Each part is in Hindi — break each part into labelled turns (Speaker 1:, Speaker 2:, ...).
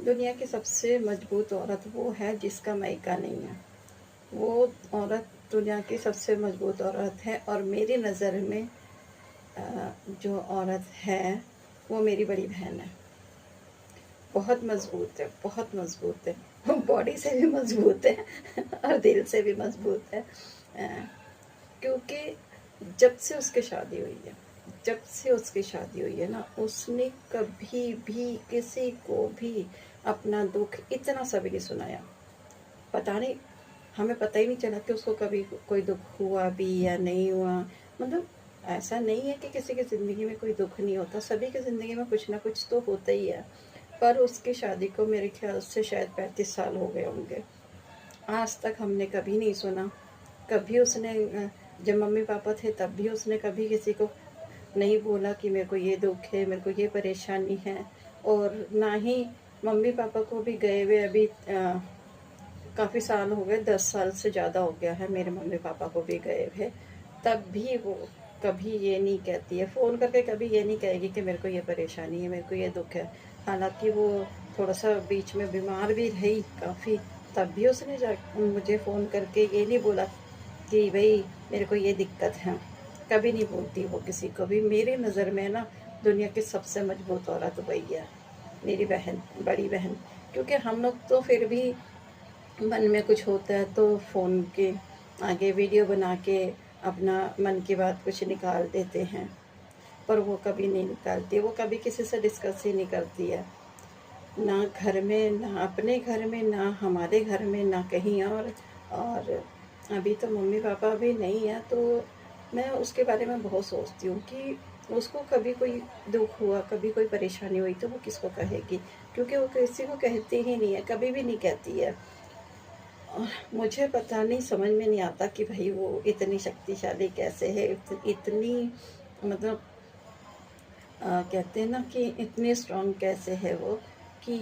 Speaker 1: दुनिया की सबसे मजबूत औरत वो है जिसका मायका नहीं है। वो औरत दुनिया की सबसे मजबूत औरत है और मेरी नज़र में जो औरत है वो मेरी बड़ी बहन है। बहुत मजबूत है, बहुत मजबूत है। वो बॉडी से भी मजबूत है और दिल से भी मजबूत है। क्योंकि जब से उसकी शादी हुई है, जब से उसकी शादी हुई है ना, उसने कभी भी किसी को भी अपना दुख इतना सा भी नहीं सुनाया। पता नहीं, हमें पता ही नहीं चला कि उसको कभी कोई दुख हुआ भी या नहीं हुआ। मतलब ऐसा नहीं है कि किसी की ज़िंदगी में कोई दुख नहीं होता, सभी की ज़िंदगी में कुछ ना कुछ तो होता ही है। पर उसकी शादी को मेरे ख्याल से शायद 35 साल हो गए होंगे। आज तक हमने कभी नहीं सुना, कभी उसने जब मम्मी पापा थे तब भी उसने कभी किसी को नहीं बोला कि मेरे को ये दुख है, मेरे को ये परेशानी है। और ना ही मम्मी पापा को भी गए हुए अभी काफ़ी साल हो गए, 10 साल से ज़्यादा हो गया है मेरे मम्मी पापा को भी गए हुए। तब भी वो कभी ये नहीं कहती है, फ़ोन करके कभी ये नहीं कहेगी कि मेरे को ये परेशानी है, मेरे को ये दुख है। हालांकि वो थोड़ा सा बीच में बीमार भी रही काफ़ी, तब भी उसने मुझे फ़ोन करके ये नहीं बोला कि भाई मेरे को ये दिक्कत है। कभी नहीं बोलती वो किसी को भी। मेरी नज़र में ना दुनिया की सबसे मजबूत औरत वही है, मेरी बहन, बड़ी बहन। क्योंकि हम लोग तो फिर भी मन में कुछ होता है तो फ़ोन के आगे वीडियो बना के अपना मन की बात कुछ निकाल देते हैं। पर वो कभी नहीं निकालती, वो कभी किसी से डिस्कस ही नहीं करती है। ना घर में, ना अपने घर में, ना हमारे घर में, ना कहीं और अभी तो मम्मी पापा भी नहीं है, तो मैं उसके बारे में बहुत सोचती हूँ कि उसको कभी कोई दुख हुआ, कभी कोई परेशानी हुई तो वो किसको कहेगी। क्योंकि वो किसी को कहती ही नहीं है, कभी भी नहीं कहती है। और मुझे पता नहीं, समझ में नहीं आता कि भाई वो इतनी शक्तिशाली कैसे है, इतनी मतलब कहते हैं ना कि इतनी स्ट्रांग कैसे है वो, कि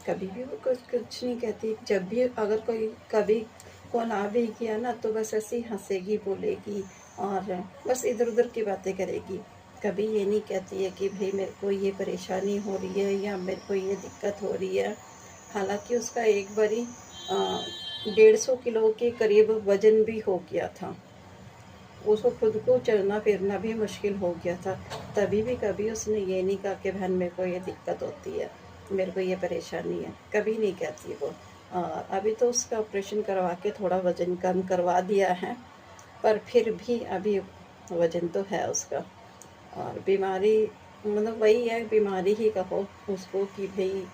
Speaker 1: कभी भी वो कुछ कुछ नहीं कहती। जब भी अगर कोई कभी कॉल आ भी किया ना तो बस ऐसे ही हंसेगी, बोलेगी और बस इधर उधर की बातें करेगी। कभी ये नहीं कहती है कि भाई मेरे को ये परेशानी हो रही है या मेरे को ये दिक्कत हो रही है। हालांकि उसका एक बारी 150 किलो के करीब वजन भी हो गया था। उसको खुद को चलना फिरना भी मुश्किल हो गया था। तभी भी कभी उसने ये नहीं कहा कि बहन मेरे को ये दिक्कत होती है, मेरे को ये परेशानी है, कभी नहीं कहती वो। अभी तो उसका ऑपरेशन करवा के थोड़ा वज़न कम करवा दिया है, पर फिर भी अभी वज़न तो है उसका। और बीमारी मतलब वही है, बीमारी ही कहो उसको कि भई